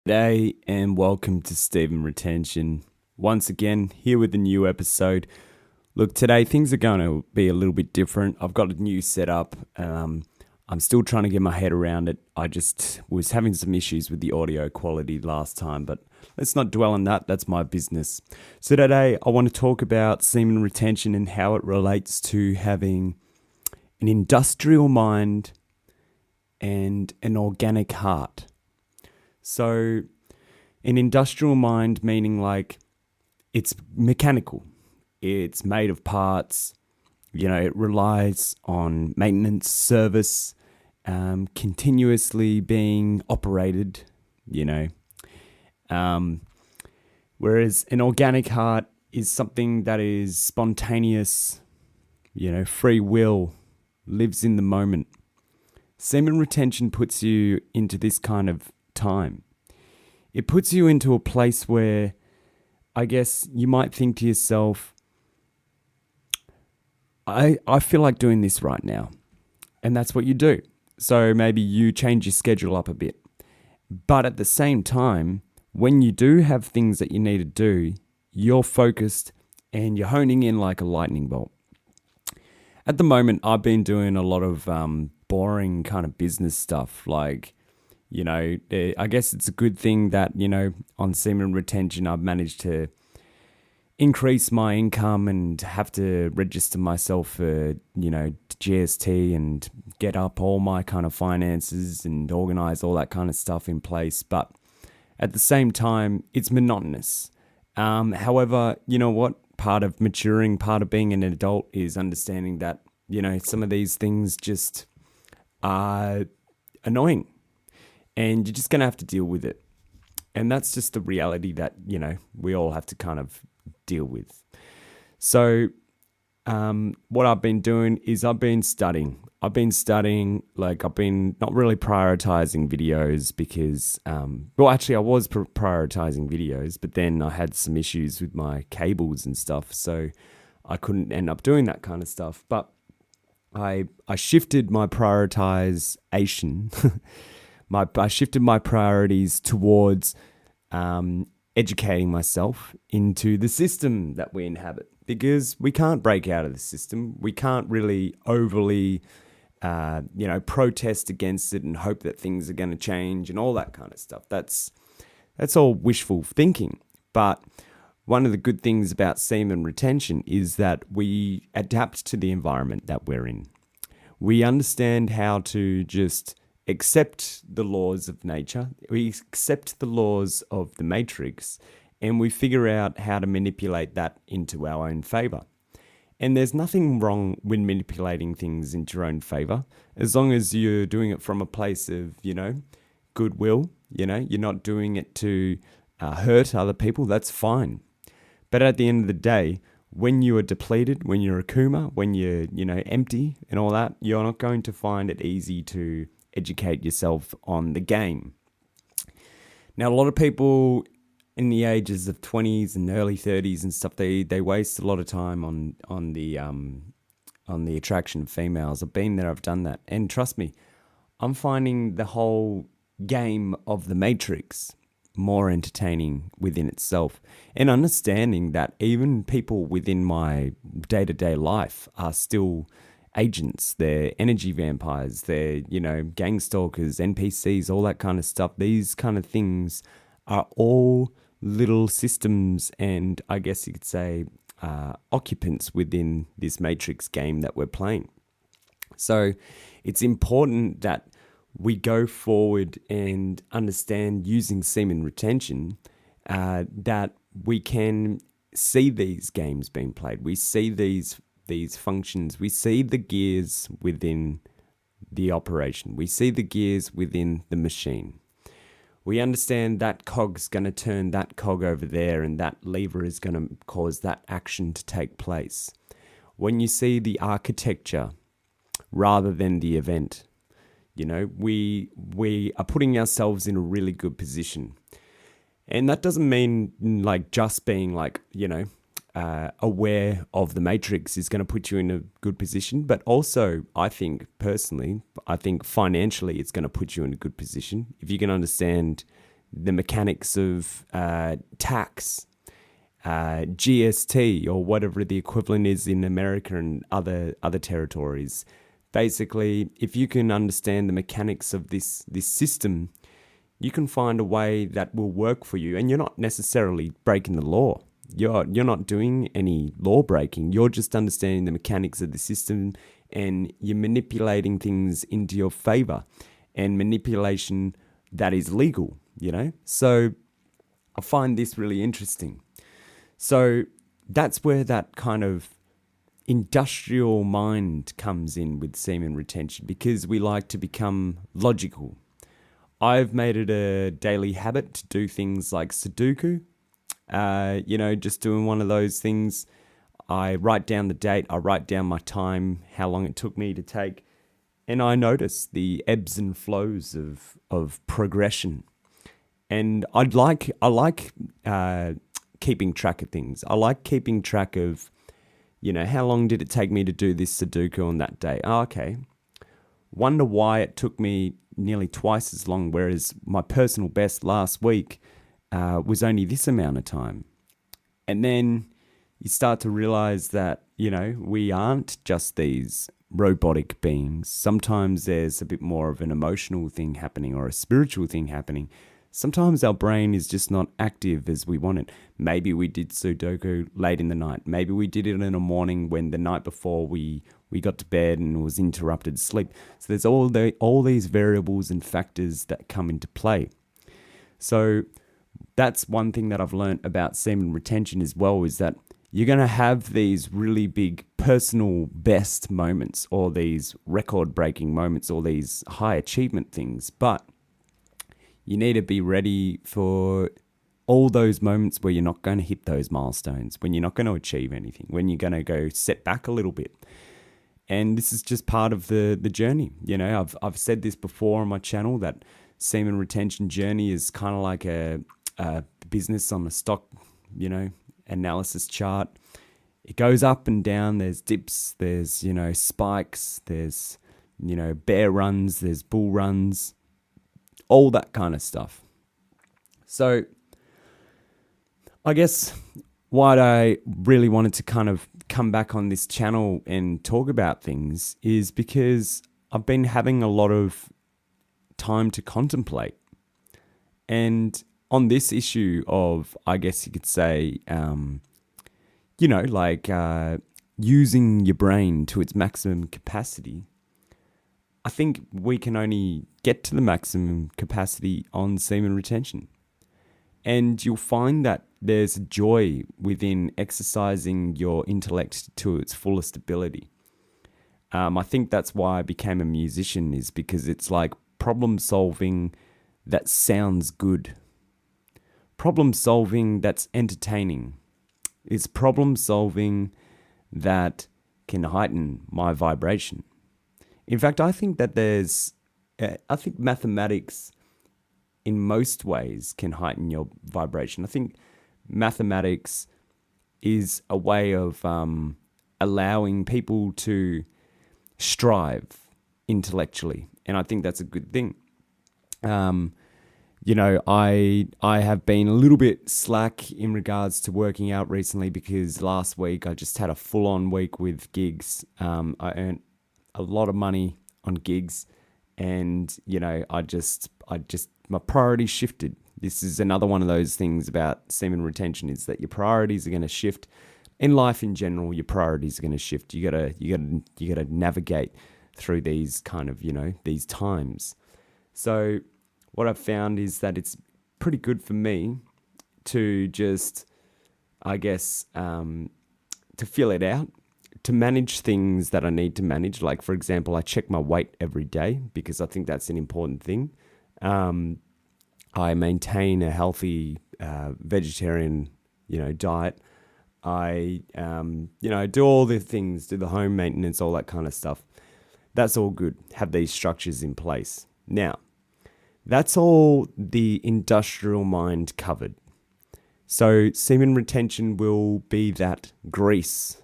G'day and welcome to Semen Retention. Once again, here with a new episode. Look, today things are going to be a little bit different. I've got a new setup. I'm still trying to get my head around it. I just was having some issues with the audio quality last time, but let's not dwell on that. That's my business. So today I want to talk about semen retention and how it relates to having an industrial mind and an organic heart. So, an industrial mind meaning like it's mechanical, it's made of parts, it relies on maintenance, service, continuously being operated, you know. Whereas an organic heart is something that is spontaneous, free will, lives in the moment. Semen retention puts you into this kind of time. It puts you into a place where I guess you might think to yourself, I feel like doing this right now. And that's what you do. So maybe you change your schedule up a bit. But at the same time, when you do have things that you need to do, you're focused and you're honing in like a lightning bolt. At the moment, I've been doing a lot of boring kind of business stuff like I guess it's a good thing that, on semen retention, I've managed to increase my income and have to register myself for, GST and get up all my kind of finances and organize all that kind of stuff in place. But at the same time, it's monotonous. However, you know what? Part of maturing, part of being an adult is understanding that, some of these things just are annoying. And you're just going to have to deal with it. And that's just the reality that, we all have to kind of deal with. So what I've been doing is I've been studying. I've been not really prioritizing videos because, I was prioritizing videos, but then I had some issues with my cables and stuff. So I couldn't end up doing that kind of stuff. But I shifted my prioritization I shifted my priorities towards educating myself into the system that we inhabit, because we can't break out of the system. We can't really overly, protest against it and hope that things are going to change and all that kind of stuff. That's all wishful thinking. But one of the good things about semen retention is that we adapt to the environment that we're in. We understand how to just accept the laws of nature, we accept the laws of the matrix, and we figure out how to manipulate that into our own favor. And there's nothing wrong with manipulating things into your own favor, as long as you're doing it from a place of, goodwill, you're not doing it to hurt other people, that's fine. But at the end of the day, when you are depleted, when you're a kuma, when you're, empty and all that, you're not going to find it easy to educate yourself on the game. Now, a lot of people in the ages of 20s and early 30s and stuff, they waste a lot of time on the attraction of females. I've been there, I've done that. And trust me, I'm finding the whole game of the Matrix more entertaining within itself, and understanding that even people within my day-to-day life are still agents, they're energy vampires, they're, gang stalkers, NPCs, all that kind of stuff. These kind of things are all little systems and I guess you could say occupants within this matrix game that we're playing. So it's important that we go forward and understand using semen retention that we can see these games being played. We see these functions, we see the gears within the operation, we see the gears within the machine. We understand that cog's going to turn that cog over there and that lever is going to cause that action to take place. When you see the architecture rather than the event, we are putting ourselves in a really good position. And that doesn't mean like just being like, aware of the matrix is going to put you in a good position. But also, I think financially it's going to put you in a good position. If you can understand the mechanics of tax, GST, or whatever the equivalent is in America and other territories. Basically, if you can understand the mechanics of this system, you can find a way that will work for you, and you're not necessarily breaking the law. You're not doing any law breaking. You're just understanding the mechanics of the system, and you're manipulating things into your favor, and manipulation that is legal, So I find this really interesting. So that's where that kind of industrial mind comes in with semen retention, because we like to become logical. I've made it a daily habit to do things like Sudoku, just doing one of those things. I write down the date, I write down my time, how long it took me to take, and I notice the ebbs and flows of progression. And I like keeping track of things. I like keeping track of, how long did it take me to do this Sudoku on that day? Oh, okay. Wonder why it took me nearly twice as long, whereas my personal best last week was only this amount of time. And then you start to realize that, we aren't just these robotic beings. Sometimes there's a bit more of an emotional thing happening or a spiritual thing happening. Sometimes our brain is just not active as we want it. Maybe we did Sudoku late in the night. Maybe we did it in the morning when the night before we got to bed and was interrupted sleep. So there's all these variables and factors that come into play. So that's one thing that I've learned about semen retention as well, is that you're going to have these really big personal best moments, or these record-breaking moments, or these high achievement things. But you need to be ready for all those moments where you're not going to hit those milestones, when you're not going to achieve anything, when you're going to go set back a little bit. And this is just part of the journey. I've said this before on my channel, that semen retention journey is kind of like a business on a stock, analysis chart. It goes up and down. There's dips, there's, spikes, there's, bear runs, there's bull runs, all that kind of stuff. So I guess what I really wanted to kind of come back on this channel and talk about things is because I've been having a lot of time to contemplate. And on this issue of, I guess you could say, using your brain to its maximum capacity, I think we can only get to the maximum capacity on semen retention. And you'll find that there's joy within exercising your intellect to its fullest ability. I think that's why I became a musician, is because it's like problem solving that sounds good. Problem solving that's entertaining. It's problem solving that can heighten my vibration. In fact, I think that I think mathematics in most ways can heighten your vibration. I think mathematics is a way of allowing people to strive intellectually, and I think that's a good thing. I have been a little bit slack in regards to working out recently, because last week I just had a full-on week with gigs. I earned a lot of money on gigs, and I just my priorities shifted. This is another one of those things about semen retention, is that your priorities are going to shift. In life in general, your priorities are going to shift. You gotta navigate through these kind of these times. So what I've found is that it's pretty good for me to just, I guess, to feel it out, to manage things that I need to manage. Like, for example, I check my weight every day because I think that's an important thing. I maintain a healthy vegetarian, diet. I, do all the things, do the home maintenance, all that kind of stuff. That's all good. Have these structures in place. Now, that's all the industrial mind covered. So semen retention will be that grease,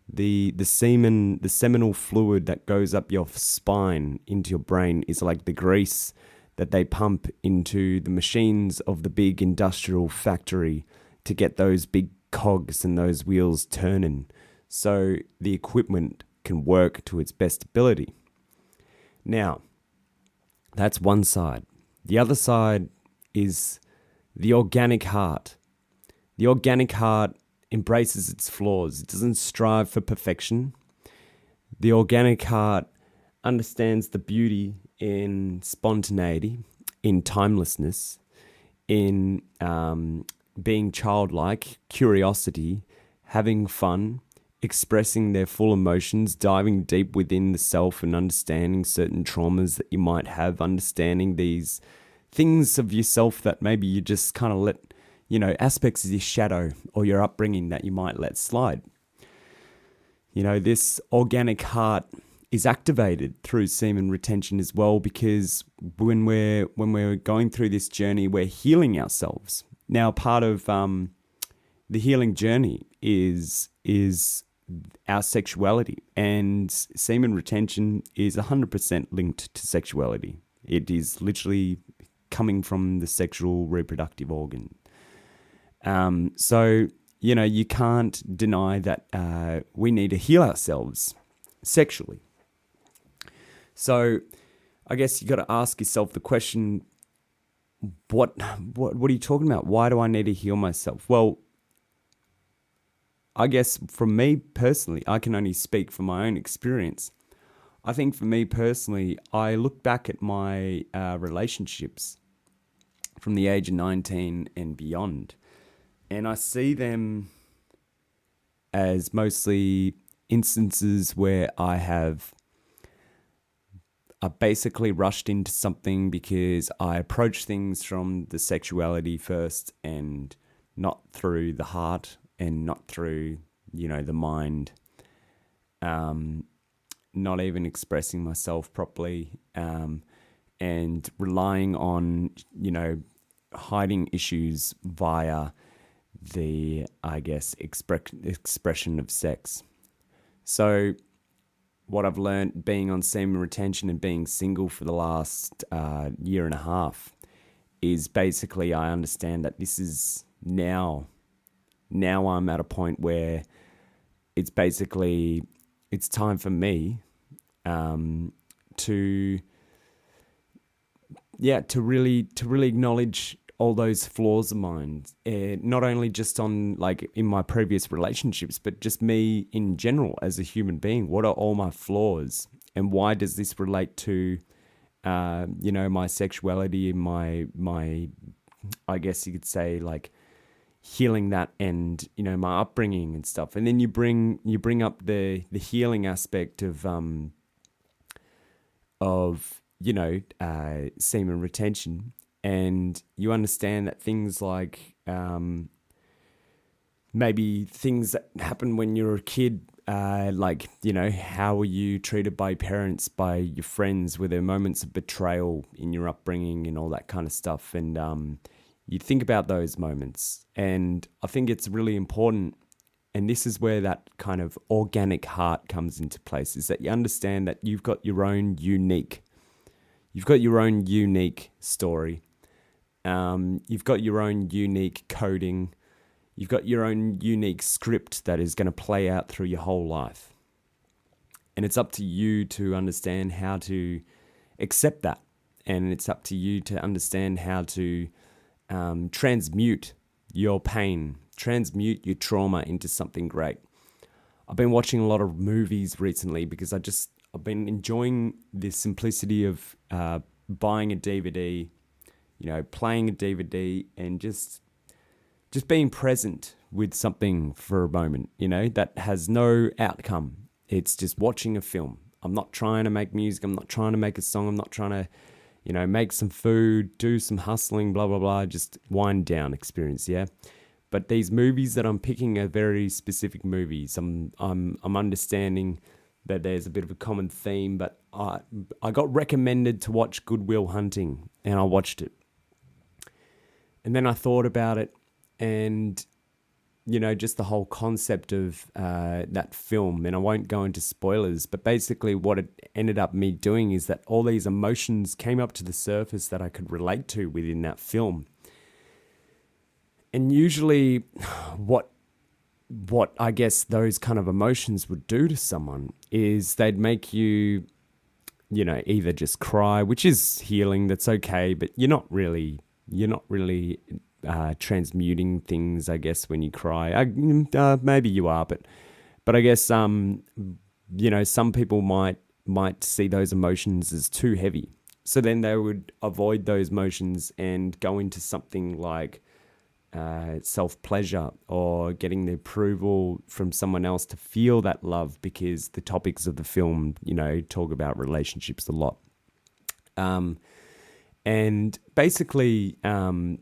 the semen, the seminal fluid that goes up your spine into your brain is like the grease that they pump into the machines of the big industrial factory to get those big cogs and those wheels turning so the equipment can work to its best ability. Now, that's one side. The other side is the organic heart. The organic heart embraces its flaws. It doesn't strive for perfection. The organic heart understands the beauty in spontaneity, in timelessness, in being childlike, curiosity, having fun, expressing their full emotions, diving deep within the self and understanding certain traumas that you might have, understanding these things of yourself that maybe you just kind of let, aspects of your shadow or your upbringing that you might let slide. This organic heart is activated through semen retention as well, because when we're going through this journey, we're healing ourselves. Now, part of the healing journey is our sexuality, and semen retention is 100% linked to sexuality. It is literally coming from the sexual reproductive organ. So, you can't deny that we need to heal ourselves sexually. So I guess you got to ask yourself the question, what are you talking about? Why do I need to heal myself? Well, I guess for me personally, I can only speak from my own experience. I think for me personally, I look back at my relationships from the age of 19 and beyond, and I see them as mostly instances where I basically rushed into something because I approached things from the sexuality first and not through the heart and not through, the mind. Not even expressing myself properly, and relying on, hiding issues via the, I guess, expression of sex. So what I've learned being on semen retention and being single for the last year and a half is basically I understand that this is now I'm at a point where it's time for me to really acknowledge all those flaws of mine, not only just on like in my previous relationships, but just me in general as a human being. What are all my flaws, and why does this relate to, my sexuality and my, I guess you could say like healing that and my upbringing and stuff. And then you bring up the healing aspect of semen retention. And you understand that things like maybe things that happen when you're a kid, how were you treated by parents, by your friends? Were there moments of betrayal in your upbringing and all that kind of stuff? And you think about those moments. And I think it's really important, and this is where that kind of organic heart comes into place, is that you understand that you've got your own unique story. You've got your own unique coding. You've got your own unique script that is going to play out through your whole life. And it's up to you to understand how to accept that. And it's up to you to understand how to transmute your pain, transmute your trauma into something great. I've been watching a lot of movies recently because I've been enjoying the simplicity of buying a DVD, playing a DVD and just being present with something for a moment, that has no outcome. It's just watching a film. I'm not trying to make music. I'm not trying to make a song. I'm not trying to, make some food, do some hustling, blah, blah, blah, just wind down experience, yeah? But these movies that I'm picking are very specific movies. I'm understanding that there's a bit of a common theme, but I got recommended to watch Good Will Hunting, and I watched it. And then I thought about it, and just the whole concept of that film, and I won't go into spoilers, but basically what it ended up me doing is that all these emotions came up to the surface that I could relate to within that film. And usually what I guess those kind of emotions would do to someone is they'd make you, either just cry, which is healing, that's okay, but you're not really transmuting things, I guess, when you cry. Maybe you are, but I guess some people might see those emotions as too heavy, so then they would avoid those emotions and go into something like self-pleasure or getting the approval from someone else to feel that love, because the topics of the film, talk about relationships a lot. And basically, it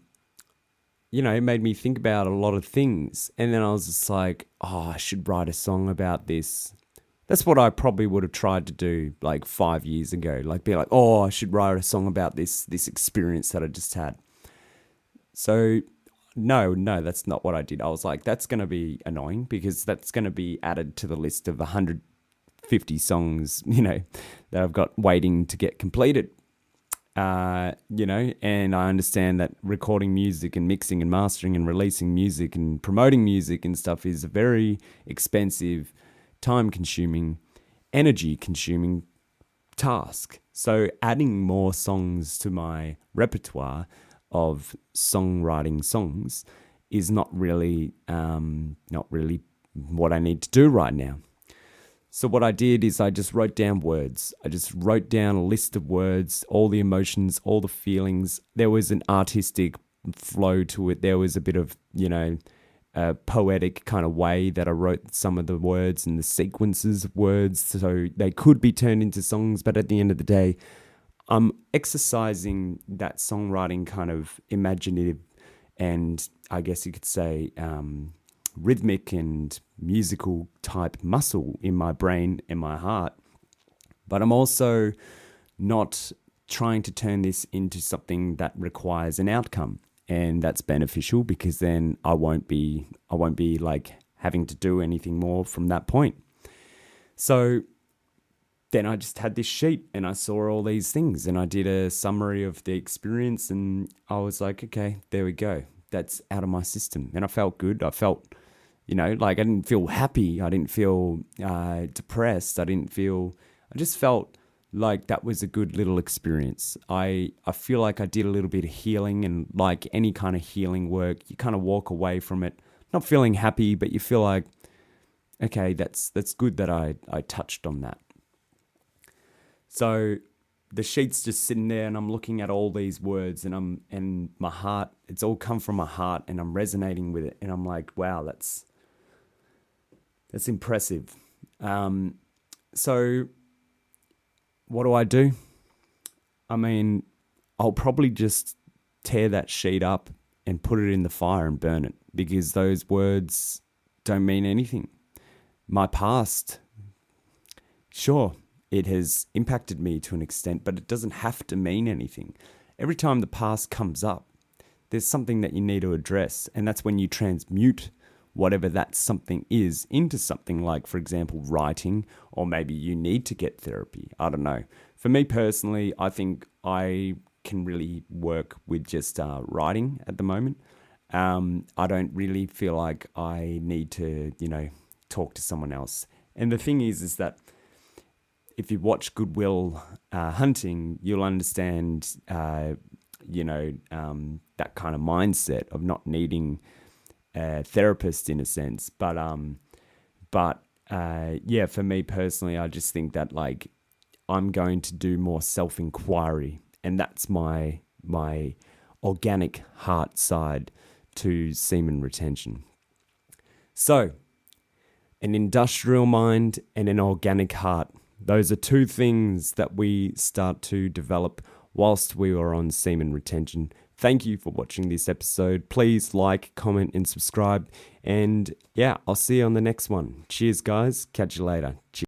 made me think about a lot of things. And then I was just like, I should write a song about this. That's what I probably would have tried to do like 5 years ago. Like be like, I should write a song about this experience that I just had. So no, that's not what I did. I was like, that's going to be annoying because that's going to be added to the list of 150 songs, that I've got waiting to get completed. And I understand that recording music and mixing and mastering and releasing music and promoting music and stuff is a very expensive, time-consuming, energy-consuming task. So adding more songs to my repertoire of songwriting songs is not really what I need to do right now. So what I did is I just wrote down words. I just wrote down a list of words, all the emotions, all the feelings. There was an artistic flow to it. There was a bit of, a poetic kind of way that I wrote some of the words and the sequences of words, so they could be turned into songs. But at the end of the day, I'm exercising that songwriting kind of imaginative and, I guess you could say, rhythmic and musical type muscle in my brain and my heart. But I'm also not trying to turn this into something that requires an outcome, and that's beneficial because then I won't be like having to do anything more from that point. So then I just had this sheet and I saw all these things and I did a summary of the experience, and I was like, okay, there we go. That's out of my system. And I felt good. I felt, like I didn't feel happy. I didn't feel depressed. I just felt like that was a good little experience. I feel like I did a little bit of healing, and like any kind of healing work, you kind of walk away from it not feeling happy, but you feel like, okay, that's good that I touched on that. So the sheet's just sitting there and I'm looking at all these words and my heart, it's all come from my heart and I'm resonating with it. And I'm like, wow, that's impressive. So what do? I mean, I'll probably just tear that sheet up and put it in the fire and burn it, because those words don't mean anything. My past, sure, it has impacted me to an extent, but it doesn't have to mean anything. Every time the past comes up, there's something that you need to address, and that's when you transmute whatever that something is into something like, for example, writing, or maybe you need to get therapy. I don't know. For me personally, I think I can really work with just writing at the moment. I don't really feel like I need to, talk to someone else. And the thing is that if you watch Good Will Hunting, you'll understand, that kind of mindset of not needing a therapist in a sense. But for me personally, I just think that like I'm going to do more self-inquiry, and that's my organic heart side to semen retention. So, an industrial mind and an organic heart. Those are two things that we start to develop whilst we are on semen retention. Thank you for watching this episode. Please like, comment, and subscribe. And yeah, I'll see you on the next one. Cheers, guys. Catch you later. Cheers.